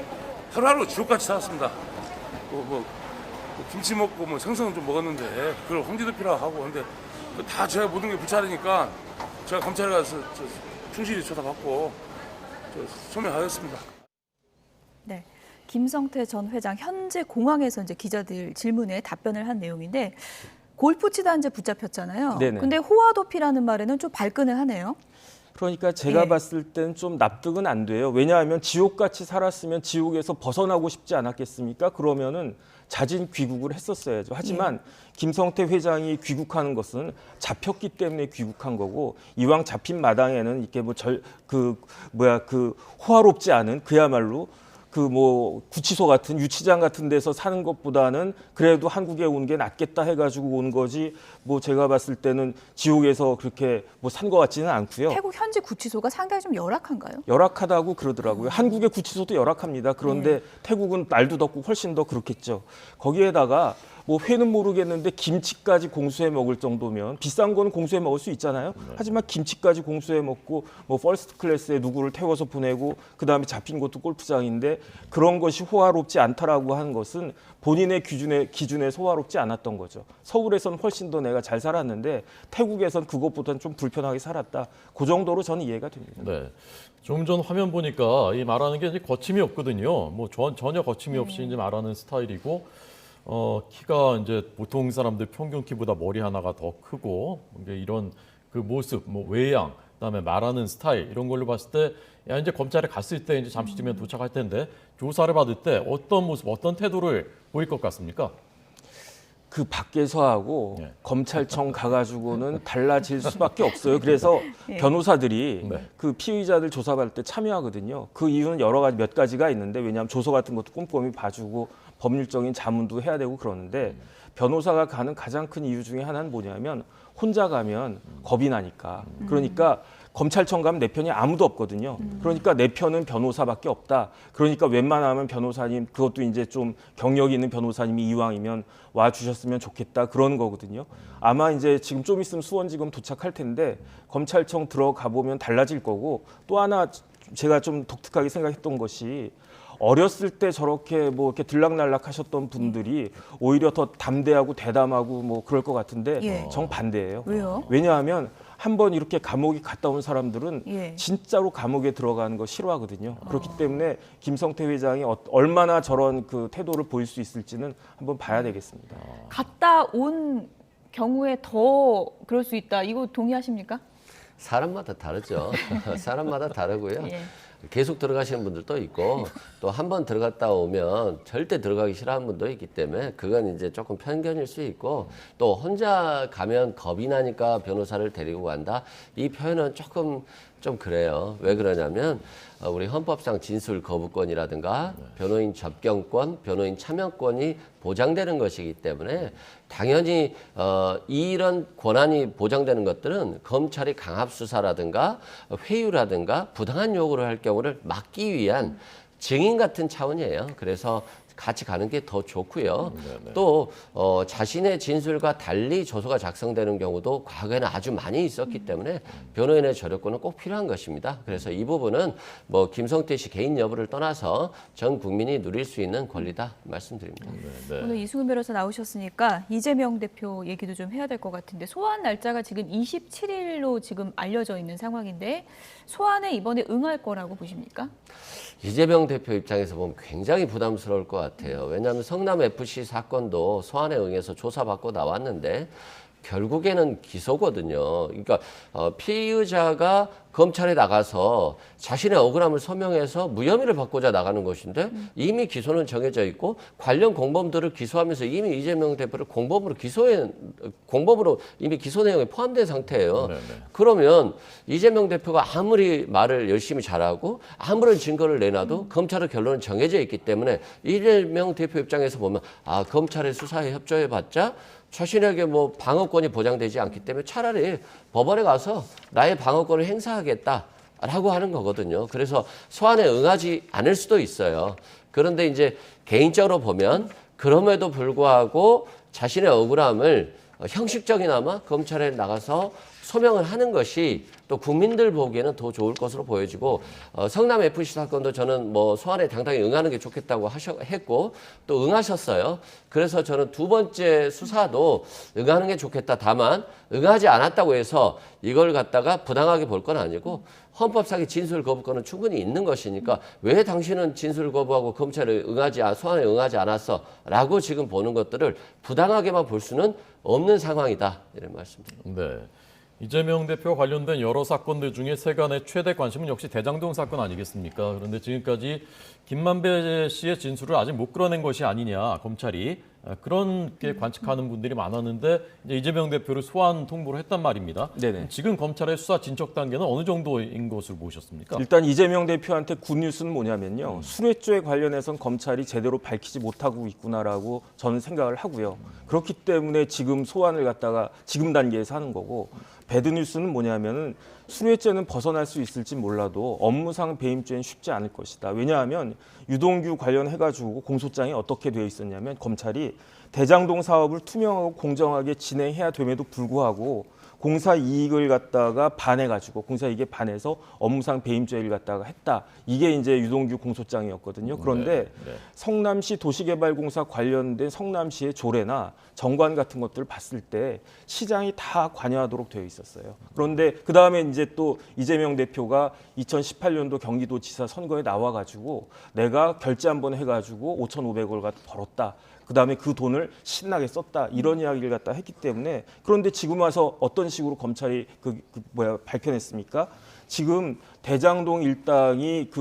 하루하루 지옥같이 살았습니다. 뭐 김치 먹고 뭐 생선 좀 먹었는데 그걸 황지도피라고 하고 근데 다 제가 모든 게 불찰이니까 제가 검찰에 가서 충실히 조사받고 소명하겠습니다. 네. 김성태 전 회장 현재 공항에서 이제 기자들 질문에 답변을 한 내용인데 골프 치다 이제 붙잡혔잖아요. 네네. 근데 호화도피라는 말에는 좀 발끈을 하네요. 그러니까 제가 예. 봤을 땐 좀 납득은 안 돼요. 왜냐하면 지옥같이 살았으면 지옥에서 벗어나고 싶지 않았겠습니까? 그러면은 자진 귀국을 했었어야죠. 하지만 김성태 회장이 귀국하는 것은 잡혔기 때문에 귀국한 거고 이왕 잡힌 마당에는 이렇게 호화롭지 않은 그야말로 구치소 같은 유치장 같은 데서 사는 것보다는 그래도 한국에 오는 게 낫겠다 해가지고 온 거지 뭐 제가 봤을 때는 지옥에서 그렇게 산 것 같지는 않고요. 태국 현지 구치소가 상당히 좀 열악한가요? 열악하다고 그러더라고요. 한국의 구치소도 열악합니다. 그런데 태국은 날도 덥고 훨씬 더 그렇겠죠. 거기에다가 뭐 회는 모르겠는데 김치까지 공수해 먹을 정도면 비싼 거는 공수해 먹을 수 있잖아요. 하지만 김치까지 공수해 먹고 뭐 퍼스트 클래스에 누구를 태워서 보내고 그다음에 잡힌 것도 골프장인데 그런 것이 호화롭지 않다라고 하는 것은 본인의 기준에 호화롭지 않았던 거죠. 서울에서는 훨씬 더 내가 잘 살았는데 태국에선 그것보다는 좀 불편하게 살았다. 그 정도로 저는 이해가 됩니다. 네. 좀 전 화면 보니까 이 말하는 게 이제 거침이 없거든요. 뭐 전혀 거침이 없이 이제 말하는 스타일이고 키가 이제 보통 사람들 평균 키보다 머리 하나가 더 크고 이런 그 모습, 뭐 외양, 그다음에 말하는 스타일 이런 걸로 봤을 때 야 이제 검찰에 갔을 때 이제 잠시 뒤면 도착할 텐데 조사를 받을 때 어떤 모습, 어떤 태도를 보일 것 같습니까? 그 밖에서 하고 네. 검찰청 가가지고는 달라질 수밖에 없어요. 그래서 변호사들이 네. 그 피의자들 조사받을 때 참여하거든요. 그 이유는 여러 가지 몇 가지가 있는데 왜냐하면 조서 같은 것도 꼼꼼히 봐주고 법률적인 자문도 해야 되고 그러는데 변호사가 가는 가장 큰 이유 중에 하나는 뭐냐면 혼자 가면 겁이 나니까. 그러니까 검찰청 가면 내 편이 아무도 없거든요. 그러니까 내 편은 변호사밖에 없다. 그러니까 웬만하면 변호사님, 그것도 이제 좀 경력 있는 변호사님이 이왕이면 와 주셨으면 좋겠다. 그러는 거거든요. 아마 이제 지금 좀 있으면 수원지검 도착할 텐데 검찰청 들어가 보면 달라질 거고 또 하나 제가 좀 독특하게 생각했던 것이 어렸을 때 저렇게 뭐 이렇게 들락날락 하셨던 분들이 오히려 더 담대하고 대담하고 뭐 그럴 것 같은데 예. 정반대예요. 왜요? 왜냐하면 한번 이렇게 감옥에 갔다 온 사람들은 예. 진짜로 감옥에 들어가는 거 싫어하거든요. 그렇기 때문에 김성태 회장이 얼마나 저런 그 태도를 보일 수 있을지는 한번 봐야 되겠습니다. 갔다 온 경우에 더 그럴 수 있다. 이거 동의하십니까? 사람마다 다르죠. 사람마다 다르고요. 예. 계속 들어가시는 분들도 있고 또 한 번 들어갔다 오면 절대 들어가기 싫어하는 분도 있기 때문에 그건 이제 조금 편견일 수 있고 또 혼자 가면 겁이 나니까 변호사를 데리고 간다. 이 표현은 조금 좀 그래요. 왜 그러냐면 우리 헌법상 진술 거부권이라든가 변호인 접견권, 변호인 참여권이 보장되는 것이기 때문에 당연히 이런 권한이 보장되는 것들은 검찰이 강압 수사라든가 회유라든가 부당한 요구를 할 경우를 막기 위한 증인 같은 차원이에요. 그래서 같이 가는 게 더 좋고요. 또 자신의 진술과 달리 조서가 작성되는 경우도 과거에는 아주 많이 있었기 때문에 변호인의 저력권은 꼭 필요한 것입니다. 그래서 이 부분은 뭐 김성태 씨 개인 여부를 떠나서 전 국민이 누릴 수 있는 권리다 말씀드립니다. 오늘 이승훈 변호사 나오셨으니까 이재명 대표 얘기도 좀 해야 될 것 같은데 소환 날짜가 지금 27일로 지금 알려져 있는 상황인데 소환에 이번에 응할 거라고 보십니까? 이재명 대표 입장에서 보면 굉장히 부담스러울 것 같아요. 왜냐하면 성남FC 사건도 소환에 응해서 조사받고 나왔는데 결국에는 기소거든요. 그러니까 피의자가 검찰에 나가서 자신의 억울함을 서명해서 무혐의를 받고자 나가는 것인데 이미 기소는 정해져 있고 관련 공범들을 기소하면서 이미 이재명 대표를 공범으로 이미 기소 내용에 포함된 상태예요. 그러면 이재명 대표가 아무리 말을 열심히 잘하고 아무런 증거를 내놔도 검찰의 결론은 정해져 있기 때문에 이재명 대표 입장에서 보면 검찰의 수사에 협조해봤자 자신에게 뭐 방어권이 보장되지 않기 때문에 차라리 법원에 가서 나의 방어권을 행사하겠다라고 하는 거거든요. 그래서 소환에 응하지 않을 수도 있어요. 그런데 이제 개인적으로 보면 그럼에도 불구하고 자신의 억울함을 형식적이나마 검찰에 나가서 소명을 하는 것이 또 국민들 보기에는 더 좋을 것으로 보여지고 성남FC 사건도 저는 뭐 소환에 당당히 응하는 게 좋겠다고 했고 또 응하셨어요. 그래서 저는 두 번째 수사도 응하는 게 좋겠다. 다만 응하지 않았다고 해서 이걸 갖다가 부당하게 볼 건 아니고 헌법상의 진술 거부권은 충분히 있는 것이니까 왜 당신은 진술 거부하고 검찰에 소환에 응하지 않았어? 라고 지금 보는 것들을 부당하게만 볼 수는 없는 상황이다. 이런 말씀드립니다. 네. 이재명 대표 관련된 여러 사건들 중에 세간의 최대 관심은 역시 대장동 사건 아니겠습니까? 그런데 지금까지 김만배 씨의 진술을 아직 못 끌어낸 것이 아니냐, 검찰이. 그렇게 관측하는 분들이 많았는데 이제 이재명 대표를 소환 통보를 했단 말입니다. 네네. 지금 검찰의 수사 진척 단계는 어느 정도인 것으로 보셨습니까? 일단 이재명 대표한테 굿뉴스는 뭐냐면요. 술회죄 관련해서는 검찰이 제대로 밝히지 못하고 있구나라고 저는 생각을 하고요. 그렇기 때문에 지금 소환을 갖다가 지금 단계에서 하는 거고 배드뉴스는 뭐냐면은 술회죄는 벗어날 수 있을지 몰라도 업무상 배임죄는 쉽지 않을 것이다. 왜냐하면 유동규 관련해가지고 공소장이 어떻게 되어 있었냐면 검찰이 대장동 사업을 투명하고 공정하게 진행해야 됨에도 불구하고 공사 이익을 갖다가 반해가지고 공사 이익에 반해서 업무상 배임죄를 갖다가 했다. 이게 이제 유동규 공소장이었거든요. 그런데 성남시 도시개발공사 관련된 성남시의 조례나 정관 같은 것들을 봤을 때 시장이 다 관여하도록 되어 있었어요. 그런데 그 다음에 이제 또 이재명 대표가 2018년도 경기도지사 선거에 나와가지고 내가 결제 한번 해가지고 5,500을 갖다 벌었다. 그다음에 그 돈을 신나게 썼다 이런 이야기를 갖다 했기 때문에 그런데 지금 와서 어떤 식으로 검찰이 밝혀냈습니까? 지금 대장동 일당이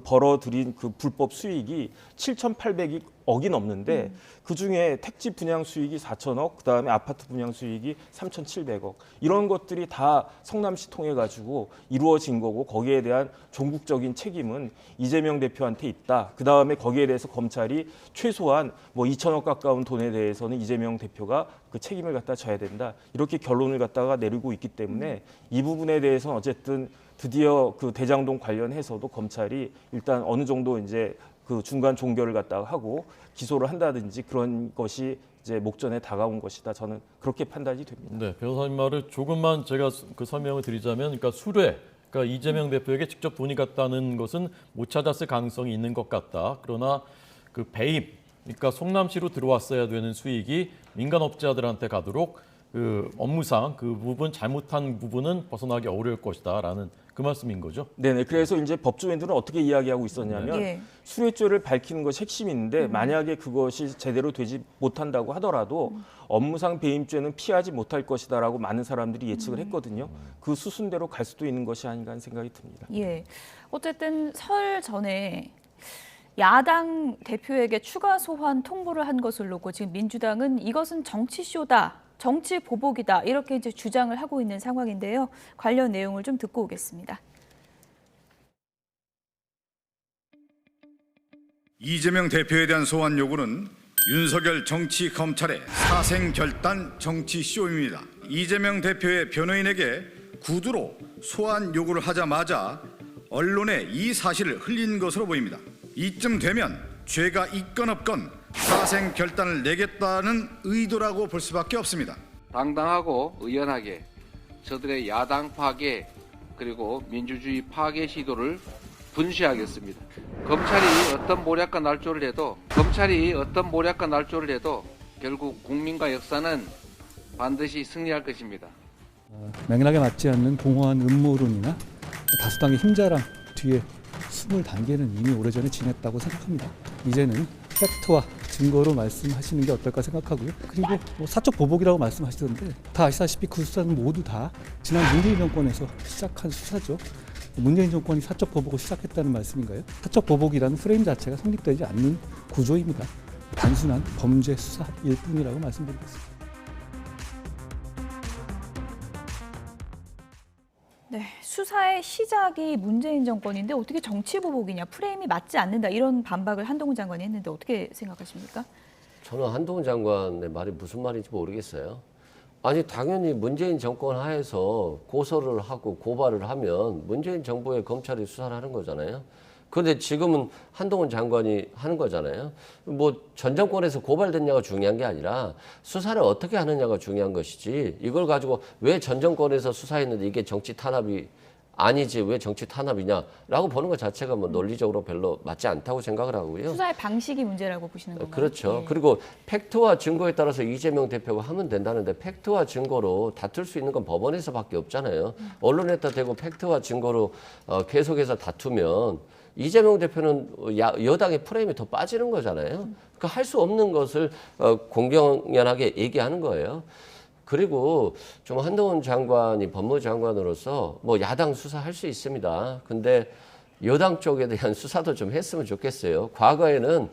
벌어들인 그 불법 수익이 7,800억이 넘는데 그 중에 택지 분양 수익이 4천억, 그 다음에 아파트 분양 수익이 3,700억 이런 것들이 다 성남시 통해 가지고 이루어진 거고 거기에 대한 종국적인 책임은 이재명 대표한테 있다. 그 다음에 거기에 대해서 검찰이 최소한 뭐 2천억 가까운 돈에 대해서는 이재명 대표가 그 책임을 갖다 져야 된다. 이렇게 결론을 갖다가 내리고 있기 때문에 이 부분에 대해서는 어쨌든 드디어 그 대장동 관련해서도 검찰이 일단 어느 정도 이제 그 중간 종결을 갖다가 하고 기소를 한다든지 그런 것이 이제 목전에 다가온 것이다. 저는 그렇게 판단이 됩니다. 네, 변호사님 말을 조금만 제가 그 설명을 드리자면, 그러니까 수뢰, 그러니까 이재명 대표에게 직접 돈이 갔다는 것은 못 찾았을 가능성이 있는 것 같다. 그러나 그 배임, 그러니까 성남시로 들어왔어야 되는 수익이 민간업자들한테 가도록 그 업무상 그 부분 잘못한 부분은 벗어나기 어려울 것이다라는 그 말씀인 거죠. 네네. 그래서 이제 법조인들은 어떻게 이야기하고 있었냐면 예. 수뢰죄를 밝히는 것이 핵심인데 만약에 그것이 제대로 되지 못한다고 하더라도 업무상 배임죄는 피하지 못할 것이다라고 많은 사람들이 예측을 했거든요. 그 수순대로 갈 수도 있는 것이 아닌가 하는 생각이 듭니다. 예. 어쨌든 설 전에 야당 대표에게 추가 소환 통보를 한 것을 놓고 지금 민주당은 이것은 정치쇼다, 정치 보복이다 이렇게 이제 주장을 하고 있는 상황인데요. 관련 내용을 좀 듣고 오겠습니다. 이재명 대표에 대한 소환 요구는 윤석열 정치 검찰의 사생결단 정치쇼입니다. 이재명 대표의 변호인에게 구두로 소환 요구를 하자마자 언론에 이 사실을 흘린 것으로 보입니다. 이쯤 되면 죄가 있건 없건 사생결단을 내겠다는 의도라고 볼 수밖에 없습니다. 당당하고 의연하게 저들의 야당 파괴 그리고 민주주의 파괴 시도를 분시하겠습니다. 검찰이 어떤 모략과 날조를 해도 결국 국민과 역사는 반드시 승리할 것입니다. 맥락에 맞지 않는 공허한 음모론이나 다수당의 힘자랑 뒤에 숨을 단계는 이미 오래전에 지냈다고 생각합니다. 이제는 팩트와 증거로 말씀하시는 게 어떨까 생각하고요. 그리고 뭐 사적 보복이라고 말씀하시던데 다 아시다시피 그 수사는 모두 다 지난 문재인 정권에서 시작한 수사죠. 문재인 정권이 사적 보복을 시작했다는 말씀인가요? 사적 보복이라는 프레임 자체가 성립되지 않는 구조입니다. 단순한 범죄 수사일 뿐이라고 말씀드리겠습니다. 네, 수사의 시작이 문재인 정권인데 어떻게 정치 보복이냐, 프레임이 맞지 않는다 이런 반박을 한동훈 장관이 했는데 어떻게 생각하십니까? 저는 한동훈 장관의 말이 무슨 말인지 모르겠어요. 아니 당연히 문재인 정권 하에서 고소를 하고 고발을 하면 문재인 정부의 검찰이 수사를 하는 거잖아요. 그런데 지금은 한동훈 장관이 하는 거잖아요. 뭐 전 정권에서 고발됐냐가 중요한 게 아니라 수사를 어떻게 하느냐가 중요한 것이지 이걸 가지고 왜 전 정권에서 수사했는데 이게 정치 탄압이 아니지 왜 정치 탄압이냐라고 보는 것 자체가 뭐 논리적으로 별로 맞지 않다고 생각을 하고요. 수사의 방식이 문제라고 보시는 건가요? 그렇죠. 예. 그리고 팩트와 증거에 따라서 이재명 대표가 하면 된다는데 팩트와 증거로 다툴 수 있는 건 법원에서밖에 없잖아요. 언론에다 대고 팩트와 증거로 계속해서 다투면 이재명 대표는 여당의 프레임이 더 빠지는 거잖아요. 그러니까 할 수 없는 것을 공경연하게 얘기하는 거예요. 그리고 좀 한동훈 장관이 법무장관으로서 뭐 야당 수사할 수 있습니다. 근데 여당 쪽에 대한 수사도 좀 했으면 좋겠어요. 과거에는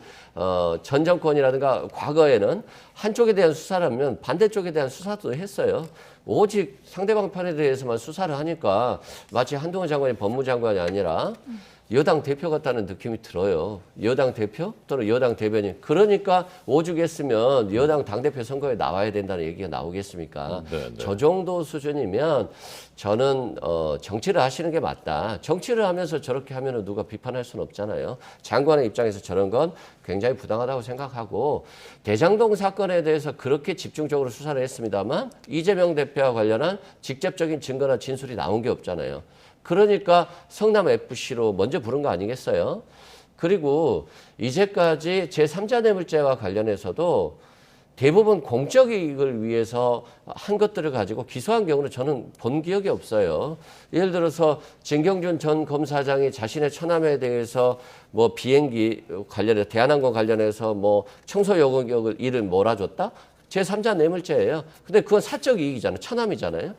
전 정권이라든가 과거에는 한쪽에 대한 수사라면 반대쪽에 대한 수사도 했어요. 오직 상대방 편에 대해서만 수사를 하니까 마치 한동훈 장관이 법무장관이 아니라 여당 대표 같다는 느낌이 들어요. 여당 대표 또는 여당 대변인. 그러니까 오죽했으면 여당 당대표 선거에 나와야 된다는 얘기가 나오겠습니까? 네. 저 정도 수준이면 저는 정치를 하시는 게 맞다. 정치를 하면서 저렇게 하면 누가 비판할 수는 없잖아요. 장관의 입장에서 저런 건 굉장히 부당하다고 생각하고 대장동 사건에 대해서 그렇게 집중적으로 수사를 했습니다만 이재명 대표와 관련한 직접적인 증거나 진술이 나온 게 없잖아요. 그러니까 성남FC로 먼저 부른 거 아니겠어요? 그리고 이제까지 제3자 뇌물죄와 관련해서도 대부분 공적 이익을 위해서 한 것들을 가지고 기소한 경우는 저는 본 기억이 없어요. 예를 들어서 진경준 전 검사장이 자신의 처남에 대해서 뭐 비행기 관련해서 대한항공 관련해서 뭐 청소 요금 일을 몰아줬다? 제3자 뇌물죄예요. 근데 그건 사적 이익이잖아요. 처남이잖아요.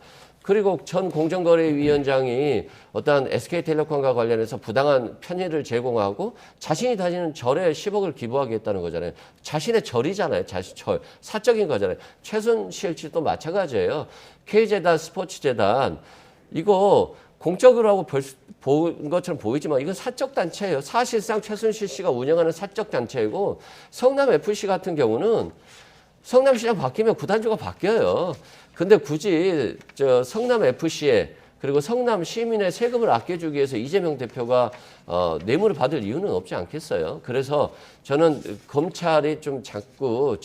그리고 전 공정거래위원장이 어떤 SK텔레콤과 관련해서 부당한 편의를 제공하고 자신이 다니는 절에 10억을 기부하겠다는 거잖아요. 자신의 절이잖아요. 자신 절. 사적인 거잖아요. 최순실 씨도 마찬가지예요. K재단, 스포츠재단 이거 공적으로 하고 본 것처럼 보이지만 이건 사적 단체예요. 사실상 최순실 씨가 운영하는 사적 단체이고 성남FC 같은 경우는 성남시장 바뀌면 구단주가 바뀌어요. 근데 굳이 성남FC에 그리고 성남 시민의 세금을 아껴주기 위해서 이재명 대표가 뇌물을 받을 이유는 없지 않겠어요. 그래서 저는 검찰이 좀 자꾸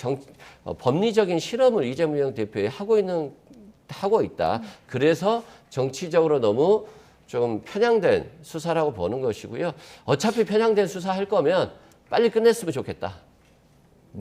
법리적인 실험을 이재명 대표에 하고 있다. 그래서 정치적으로 너무 좀 편향된 수사라고 보는 것이고요. 어차피 편향된 수사할 거면 빨리 끝냈으면 좋겠다.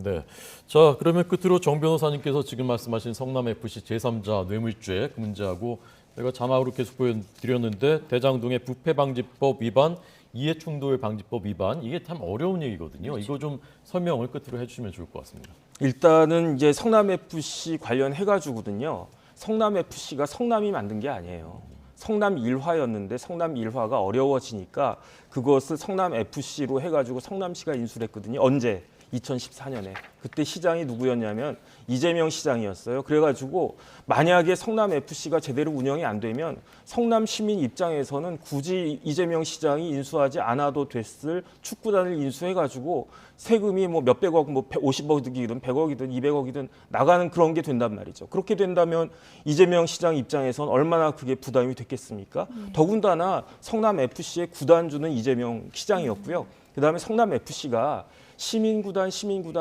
네. 자, 그러면 끝으로 정 변호사님께서 지금 말씀하신 성남FC 제3자 뇌물죄 그 문제하고 제가 자막으로 계속 보여드렸는데 대장동의 부패방지법 위반, 이해충돌방지법 위반 이게 참 어려운 얘기거든요. 이거 좀 설명을 끝으로 해주시면 좋을 것 같습니다. 일단은 이제 성남FC 관련해가지고든요. 성남FC가 성남이 만든 게 아니에요. 성남 일화였는데 성남 일화가 어려워지니까 그것을 성남FC로 해가지고 성남시가 인수를 했거든요. 언제? 2014년에. 그때 시장이 누구였냐면 이재명 시장이었어요. 그래가지고 만약에 성남FC가 제대로 운영이 안 되면 성남 시민 입장에서는 굳이 이재명 시장이 인수하지 않아도 됐을 축구단을 인수해가지고 세금이 뭐 몇백억, 뭐 50억이든 100억이든 200억이든 나가는 그런 게 된단 말이죠. 그렇게 된다면 이재명 시장 입장에선 얼마나 그게 부담이 됐겠습니까? 더군다나 성남FC의 구단주는 이재명 시장이었고요. 그다음에 성남FC가 시민구단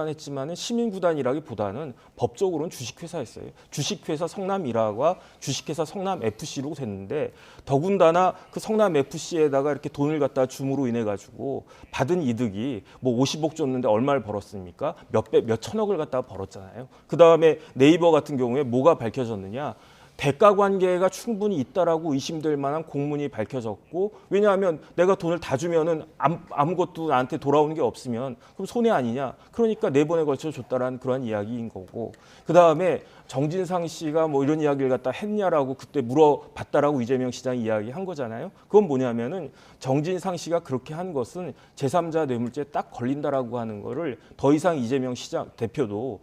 했지만은 시민구단이라기보다는 법적으로는 주식회사였어요. 주식회사 성남일화가 주식회사 성남FC로 됐는데 더군다나 그 성남FC에다가 이렇게 돈을 갖다 줌으로 인해 가지고 받은 이득이 뭐 50억 줬는데 얼마를 벌었습니까? 몇 천억을 갖다가 벌었잖아요. 그 다음에 네이버 같은 경우에 뭐가 밝혀졌느냐? 대가 관계가 충분히 있다라고 의심될 만한 공문이 밝혀졌고 왜냐하면 내가 돈을 다 주면은 아무것도 나한테 돌아오는 게 없으면 그럼 손해 아니냐 그러니까 4번에 걸쳐 줬다라는 그런 이야기인 거고 그 다음에 정진상 씨가 뭐 이런 이야기를 갖다 했냐라고 그때 물어봤다라고 이재명 시장이 이야기한 거잖아요. 그건 뭐냐면은 정진상 씨가 그렇게 한 것은 제3자 뇌물죄에 딱 걸린다라고 하는 거를 더 이상 이재명 시장 대표도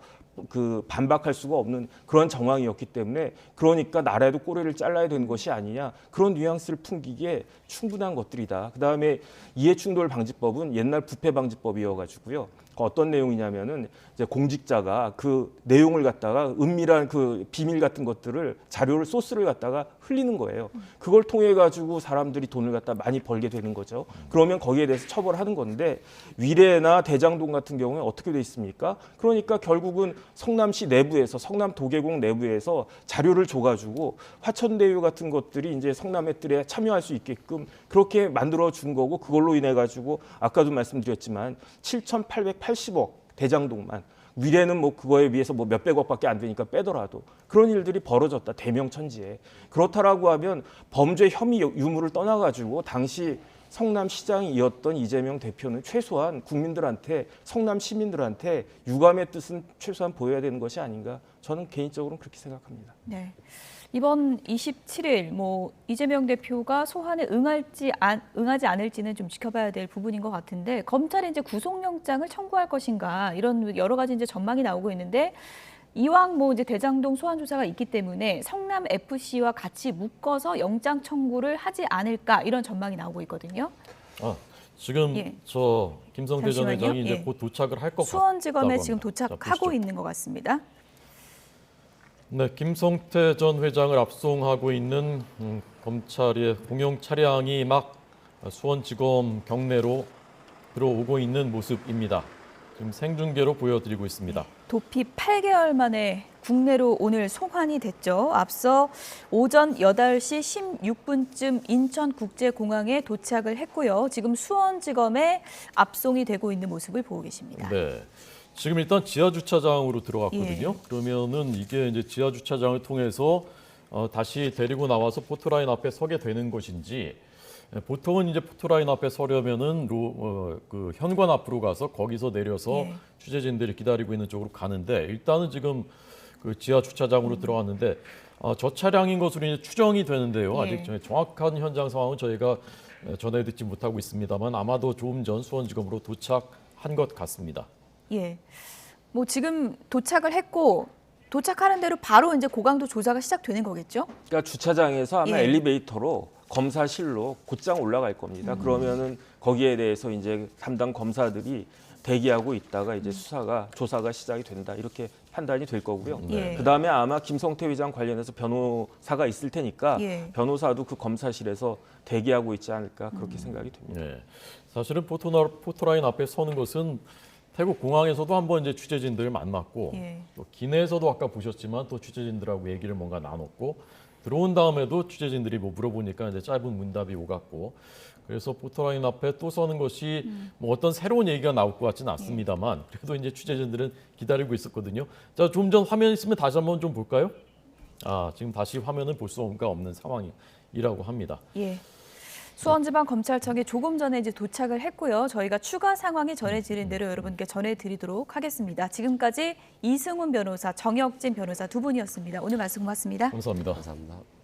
그 반박할 수가 없는 그런 정황이었기 때문에 그러니까 나라에도 꼬리를 잘라야 되는 것이 아니냐 그런 뉘앙스를 풍기기에 충분한 것들이다. 그다음에 이해충돌방지법은 옛날 부패방지법이어가지고요. 어떤 내용이냐면은 이제 공직자가 그 내용을 갖다가 은밀한 그 비밀 같은 것들을 자료를 소스를 갖다가 흘리는 거예요. 그걸 통해 가지고 사람들이 돈을 갖다 많이 벌게 되는 거죠. 그러면 거기에 대해서 처벌하는 건데 위례나 대장동 같은 경우에 어떻게 돼 있습니까? 그러니까 결국은 성남시 내부에서 성남도계공 내부에서 자료를 줘가지고 화천대유 같은 것들이 이제 성남애들에 참여할 수 있게끔 그렇게 만들어 준 거고 그걸로 인해 가지고 아까도 말씀드렸지만 7,880억 대장동만 위례는 뭐 그거에 비해서 뭐 몇백억밖에 안 되니까 빼더라도 그런 일들이 벌어졌다 대명천지에 그렇다라고 하면 범죄 혐의 유무를 떠나가지고 당시 성남시장이었던 이재명 대표는 최소한 국민들한테 성남 시민들한테 유감의 뜻은 최소한 보여야 되는 것이 아닌가 저는 개인적으로는 그렇게 생각합니다. 네. 이번 27일 뭐 이재명 대표가 소환에 응하지 않을지는 좀 지켜봐야 될 부분인 것 같은데 검찰이 이제 구속영장을 청구할 것인가 이런 여러 가지 이제 전망이 나오고 있는데 이왕 뭐 이제 대장동 소환 조사가 있기 때문에 성남 FC와 같이 묶어서 영장 청구를 하지 않을까 이런 전망이 나오고 있거든요. 지금 저 김성태 전 회장이 이제 곧 도착을 할 것 같다고 수원지검에 지금 도착하고 보시죠. 있는 것 같습니다. 네, 김성태 전 회장을 압송하고 있는 검찰의 공용 차량이 막 수원지검 경내로 들어오고 있는 모습입니다. 지금 생중계로 보여드리고 있습니다. 도피 8개월 만에 국내로 오늘 송환이 됐죠. 앞서 오전 8시 16분쯤 인천국제공항에 도착을 했고요. 지금 수원지검에 압송이 되고 있는 모습을 보고 계십니다. 네. 지금 일단 지하주차장으로 들어갔거든요. 그러면은 이게 이제 지하주차장을 통해서 다시 데리고 나와서 포토라인 앞에 서게 되는 것인지 보통은 이제 포토라인 앞에 서려면은 그 현관 앞으로 가서 거기서 내려서 취재진들이 기다리고 있는 쪽으로 가는데 일단은 지금 그 지하주차장으로 들어갔는데 저 차량인 것으로 이제 추정이 되는데요. 아직 정확한 현장 상황은 저희가 전해 듣지 못하고 있습니다만 아마도 조금 전 수원지검으로 도착한 것 같습니다. 예, 뭐 지금 도착을 했고 도착하는 대로 바로 이제 고강도 조사가 시작되는 거겠죠? 그러니까 주차장에서 아마 엘리베이터로 검사실로 곧장 올라갈 겁니다. 그러면은 거기에 대해서 이제 담당 검사들이 대기하고 있다가 이제 조사가 시작이 된다 이렇게 판단이 될 거고요. 그 다음에 아마 김성태 회장 관련해서 변호사가 있을 테니까 변호사도 그 검사실에서 대기하고 있지 않을까 그렇게 생각이 됩니다. 사실은 포토라인 앞에 서는 것은 태국 공항에서도 한번 이제 취재진들 만났고 또 기내에서도 아까 보셨지만 또 취재진들하고 얘기를 뭔가 나눴고 들어온 다음에도 취재진들이 뭐 물어보니까 이제 짧은 문답이 오갔고 그래서 포토라인 앞에 또 서는 것이 뭐 어떤 새로운 얘기가 나올 것 같지는 않습니다만 그래도 이제 취재진들은 기다리고 있었거든요. 자, 좀 전 화면 있으면 다시 한번 좀 볼까요? 지금 다시 화면을 볼 수가 없는 상황이라고 합니다. 예. 수원지방검찰청에 조금 전에 이제 도착을 했고요. 저희가 추가 상황이 전해지는 대로 여러분께 전해드리도록 하겠습니다. 지금까지 이승훈 변호사, 정혁진 변호사 두 분이었습니다. 오늘 말씀 고맙습니다. 감사합니다. 감사합니다.